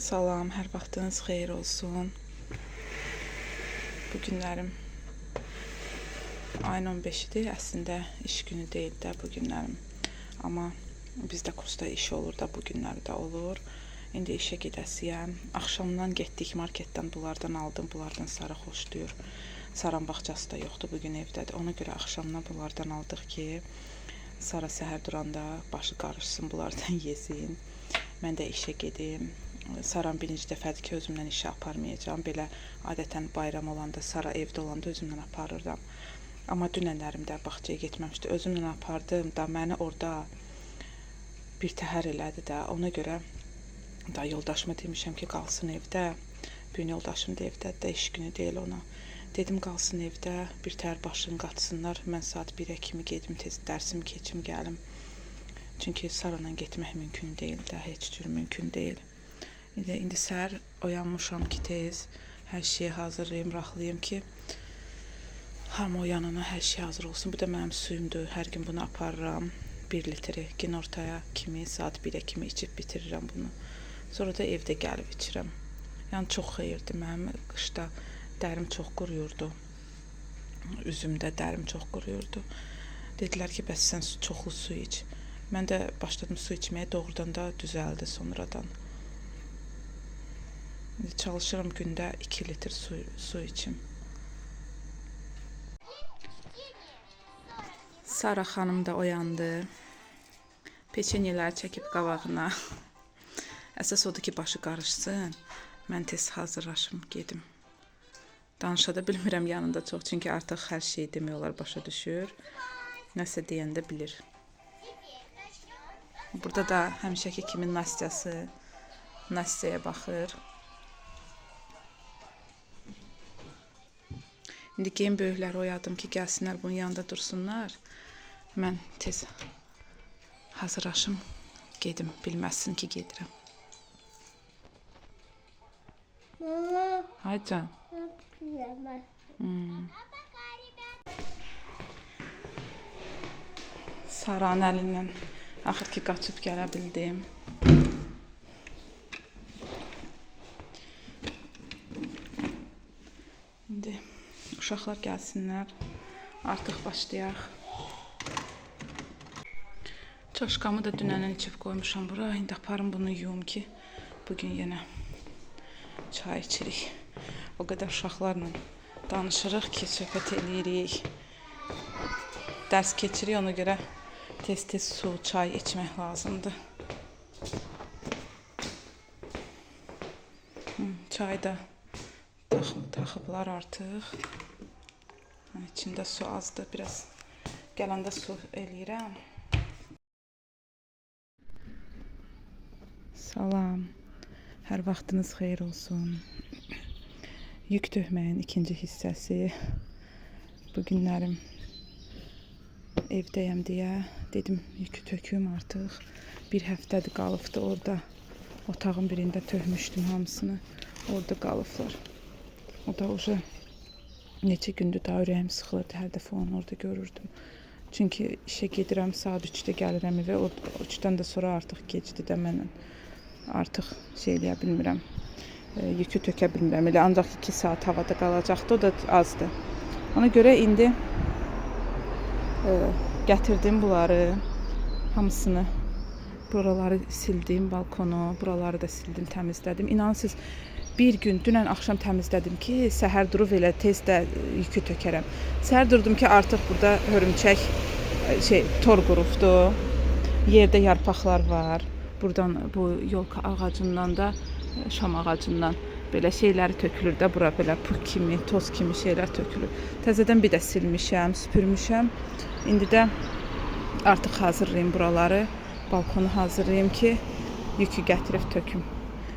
Salam, hər vaxtınız xeyir olsun. Bu günlərim ayın 15-idir. Əslində iş günü deyil də bu günlərim. Amma bizdə kursda iş olur da bu günlərdə olur. İndi işə gedəsiyəm. Axşamdan getdik marketdən, bunlardan aldım. Bunlardan Sara xoşlayır. Saran bağçası da yoxdur, bugün evdədir. Ona görə axşamdan bunlardan aldıq ki, Sara səhər duranda başı qarışsın, bunlardan yesin. Mən də işə gedim. Saran birinci dəfədir ki, özümdən işə aparmayacağam. Belə adətən bayram olanda, Sara evdə olanda özümdən aparıram. Amma dünənlərimdə bağçaya getməmişdi. Özümlə apardım da məni orada bir təhər elədi də. Ona görə da yoldaşıma demişəm ki, qalsın evdə. Bugün yoldaşım da evdədir də, iş günü deyil ona. Dedim qalsın evdə, bir təhər başını qatsınlar. Mən saat 1-ə kimi gedim, tez dərsimi keçim, gəlim. Çünki Sara'la getmək mümkün deyil də, heç cür mümkün deyil. İndi səhər oyanmışam ki, tez hər şeyi hazırlayım, raxlayım ki, hamı oyanana hər şey hazır olsun. Bu da mənim suyumdur, hər gün bunu aparıram. 1 litri günortaya kimi, saat 1-ə kimi içib bitirirəm bunu. Sonra da evdə gəlib içirəm. Yəni çox xeyirdir, mənim qışda dərim çox quruyurdu. Üzümdə dərim çox quruyurdu. Dedilər ki, bəs sən çoxlu su iç. Mən də başladım su içməyə, doğrudan da düzəldi sonradan. Çalışıram gündə 2 litr su içim. Sara xanım da oyandı. Peçenyeləri çəkib qabağına. Əsas odur ki, başı qarışsın. Mən tez hazırlaşım, gedim. Danışa da bilmirəm yanında çox, çünki artıq hər şeyi demək olar başa düşür. Nəsə deyəndə bilir. Burada da həmişəki kimi Nastya'ya baxır. İndi gen böyükləri oyadım ki, gəlsinlər bunun yanında dursunlar. Mən tez hazırlaşım, gedim, bilməsin ki, gedirəm. Mama. Haycan. Sara'nın əlindən axır ki, qaçıb gələ bildim. İndi uşaqlar gəlsinlər, artıq başlayaq. Çaşkamı da dünəndən içib qoymuşam bura. İndi aparım bunu yuyum ki, bugün yenə çay içirik. O qədər uşaqlarla danışırıq ki, söhbət eləyirik. Dərs keçirik, ona görə tez-tez su, çay içmək lazımdır. Çay da taxıblar artıq. İçində su azdır, biraz gələndə su eləyirəm. Salam, hər vaxtınız xeyir olsun. Yük tökməyin ikinci hissəsi. Bu günlərim evdəyəm deyə dedim yükü töküm artıq. Bir həftədir qalıbdı orada. Otağın birində tökmüşdüm hamısını. Orada qalıblar. O da uca neçə gündür daha ürəyim sıxılırdı. Hər dəfə onu orada görürdüm. Çünki işə gedirəm, saat 3-də gəlirəm evə. O 3-dən də sonra artıq gecdi də mənə. Artıq şey eləyə bilmirəm. Yükü tökə bilmirəm. Elə ancaq 2 saat havada qalacaqdı. O da azdır. Ona görə indi gətirdim bunları. Hamısını. Buraları sildim, balkonu. Buraları da sildim, təmizlədim. İnanırsınız, bir gün dünən axşam təmizlədim ki, səhər durub elə tez də yükü tökərəm. Səhər durdum ki, artıq burada hörümçək tor qurubdu. Yerdə yarpaqlar var. Buradan bu yolka ağacından da şam ağacından belə şeyləri tökülür də bura, belə puk kimi, toz kimi şeylər tökülür. Təzədən bir də silmişəm, süpürmüşəm. İndi də artıq hazırlayım buraları. Balkonu hazırlayım ki, yükü gətirib töküm.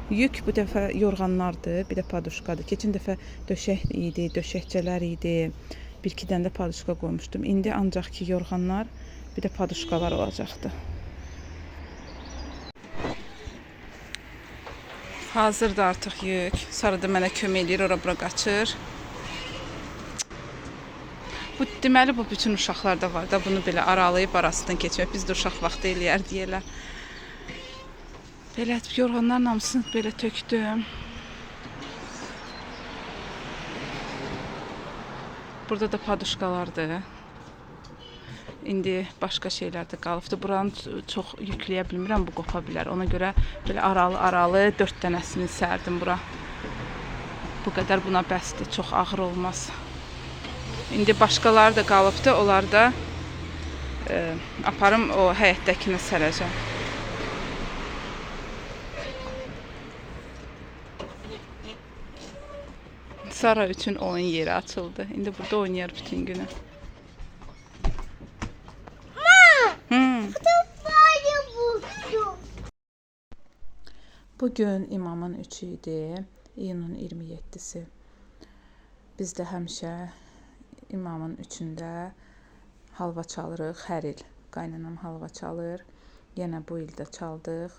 Yük bu dəfə yorğanlardır, bir də paduşkadır. Keçən dəfə döşək idi, döşəkçələr idi. 1-2 dənə də paduşka qoymuşdum. İndi ancaq ki yorğanlar, bir də paduşkalar olacaqdı. Hazırdır artıq yük. Sara da mənə kömək eləyir, ora-bura qaçır. Bu deməli bu bütün uşaqlarda var da, bunu belə aralayıb arasından keçmək. Biz də uşaq vaxtı eləyər deyirlər. Belə yorğanların hamısını belə tökdüm. Burada da paduşkalardır. İndi başqa şeylər də qalıbdı. Buranı çox yükləyə bilmirəm, bu qopa bilər. Ona görə belə aralı 4 dənəsini sərdim bura. Bu qədər buna bəsdir, çox ağır olmaz. İndi başqaları da qalıbdı, onları da aparım o həyətdəkinə sərəcəm. Sara üçün oyun yeri açıldı. İndi burada oynayar bütün günü. Bugün imamın 3-ü idi, iyunun 27-si. Biz də həmişə imamın 3-ündə halva çalırıq, hər il. Qaynanam halva çalır. Yenə bu il də çaldıq.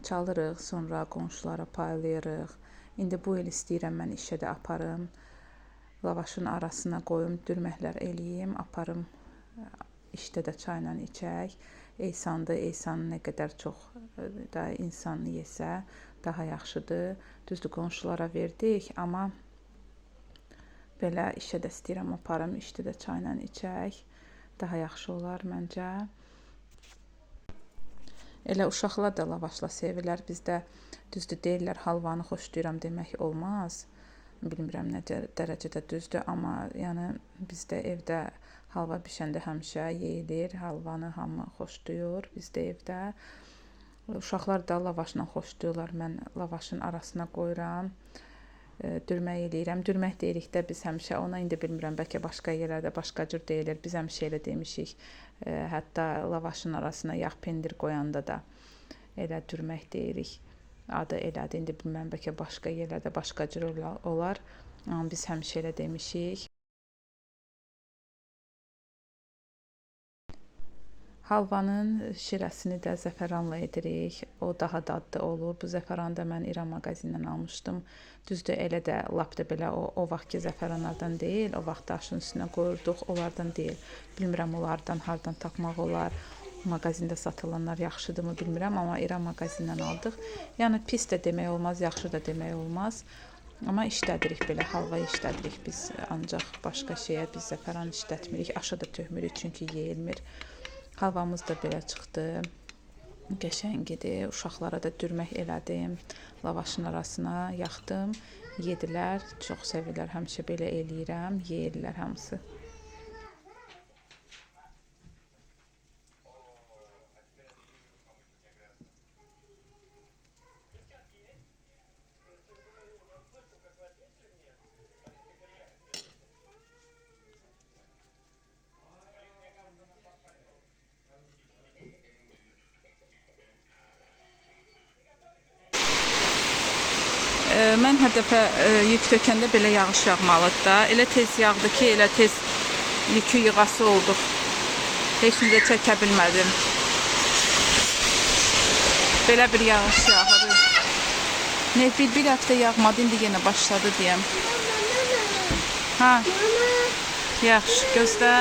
Çalırıq, sonra qonşulara paylayırıq. İndi bu il istəyirəm mən işə də aparım. Lavaşın arasına qoyum, dürməklər eləyim, aparım. İşdə də çayla içək. Eysandır, eysanı nə qədər çox da insan yesə daha yaxşıdır. Düzdür, qonşulara verdik, amma belə işə də istəyirəm aparım, işdə də çayla içək. Daha yaxşı olar məncə. Elə uşaqlar da lavaşla sevirlər. Bizdə düzdür deyirlər, halvanı xoşlayıram demək olmaz. Bilmirəm nə dərəcədə düzdür, amma yəni bizdə evdə halva bişəndə həmişə yeyilir. Halvanı hamı xoşlayır bizdə evdə. Uşaqlar da lavaşla xoşlayırlar. Mən lavaşın arasına qoyuram, dürmək eləyirəm. Dürmək deyirikdə biz həmişə ona, indi bilmirəm, bəlkə başqa yerlərdə başqa cür deyilir. Biz həmişə elə demişik. Hətta lavaşın arasına yağ pendir qoyanda da elə dürmək deyirik. Adı elədir. İndi bilmirəm, bəlkə başqa yerlərdə başqa cür olar. Amma biz həmişə elə demişik. Halvanın şirəsini də zəfəranla edirik. O daha dadlı olur. Bu zəfəranı da mən İran mağazindən almışdım. Düzdür, elə də lap da belə o vaxtki zəfəranlardan deyil. O vaxt daşın üstünə qoyurduq, onlardan deyil. Bilmirəm, onlardan hardan tapmaq olar. Mağazində satılanlar yaxşıdırmı bilmirəm, amma İran mağazindən aldıq. Yəni pis də demək olmaz, yaxşı da demək olmaz. Amma işlədirik belə, halva işlədirik biz. Ancaq başqa şeyə biz zəfəran işlətmirik. Aşa da tökmürük, çünki yeyilmir. Halvamız da belə çıxdı. Qəşəngidir. Uşaqlara da dürmək elədim. Lavaşın arasına yaxdım. Yedilər. Çox sevirlər. Həmişə belə eləyirəm. Yeyirlər hamısı. Mən hər dəfə yük tökəndə belə yağış yağmalıdır da. Elə tez yağdı ki, elə tez yükü yığası olduq. Heç nə də çəkə bilmədim. Belə bir yağış yağır. Bir həftə yağmadı, indi yenə başladı deyəm. Ha, yaxşı, gözlə.